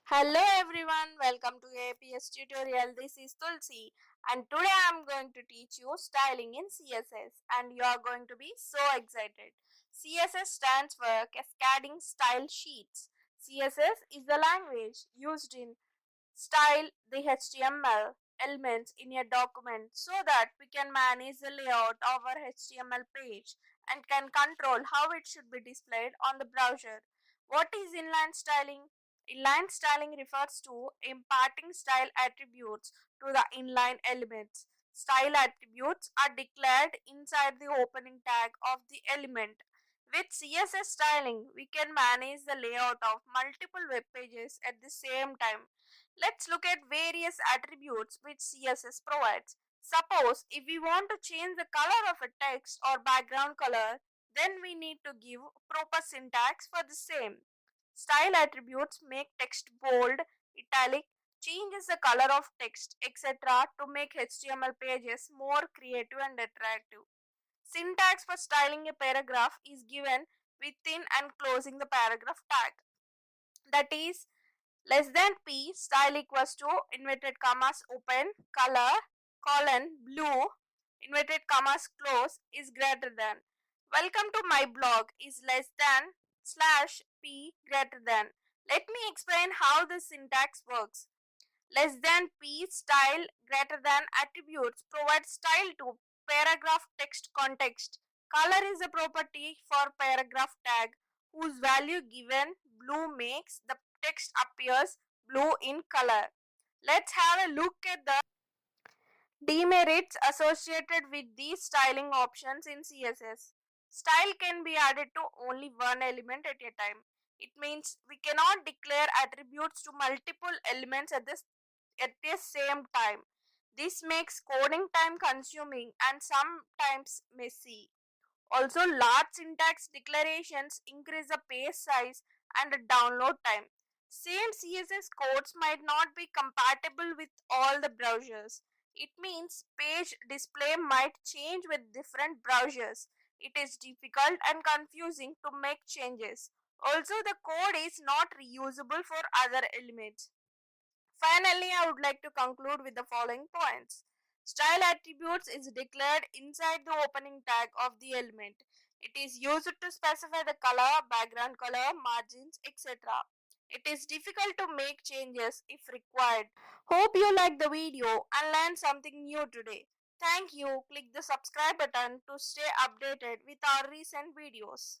Hello everyone, welcome to AAPS tutorial. This is Tulsi and today I am going to teach you styling in CSS and you are going to be so excited. CSS stands for Cascading Style Sheets. CSS is the language used in style the HTML elements in a document so that we can manage the layout of our HTML page and can control how it should be displayed on the browser. What is inline styling? Inline styling refers to imparting style attributes to the inline elements. Style attributes are declared inside the opening tag of the element. With CSS styling, we can manage the layout of multiple web pages at the same time. Let's look at various attributes which CSS provides. Suppose if we want to change the color of a text or background color, then we need to give proper syntax for the same. Style attributes make text bold, italic, changes the color of text, etc. to make HTML pages more creative and attractive. Syntax for styling a paragraph is given within and closing the paragraph tag. That is, less than p style equals to inverted commas open color colon blue inverted commas close is greater than. Welcome to my blog is less than slash p greater than. Let me explain how the syntax works. Less than p style greater than attributes provide style to paragraph text context. Color is a property for paragraph tag whose value given blue makes the text appears blue in color. Let's have a look at the demerits associated with these styling options in CSS. Style can be added to only one element at a time. It means we cannot declare attributes to multiple elements at the same time. This makes coding time consuming and sometimes messy. Also, large syntax declarations increase the page size and the download time. Same CSS codes might not be compatible with all the browsers. It means page display might change with different browsers. It is difficult and confusing to make changes. Also, the code is not reusable for other elements. Finally, I would like to conclude with the following points. Style attributes is declared inside the opening tag of the element. It is used to specify the color, background color, margins, etc. It is difficult to make changes if required. Hope you liked the video and learned something new today. Thank you. Click the subscribe button to stay updated with our recent videos.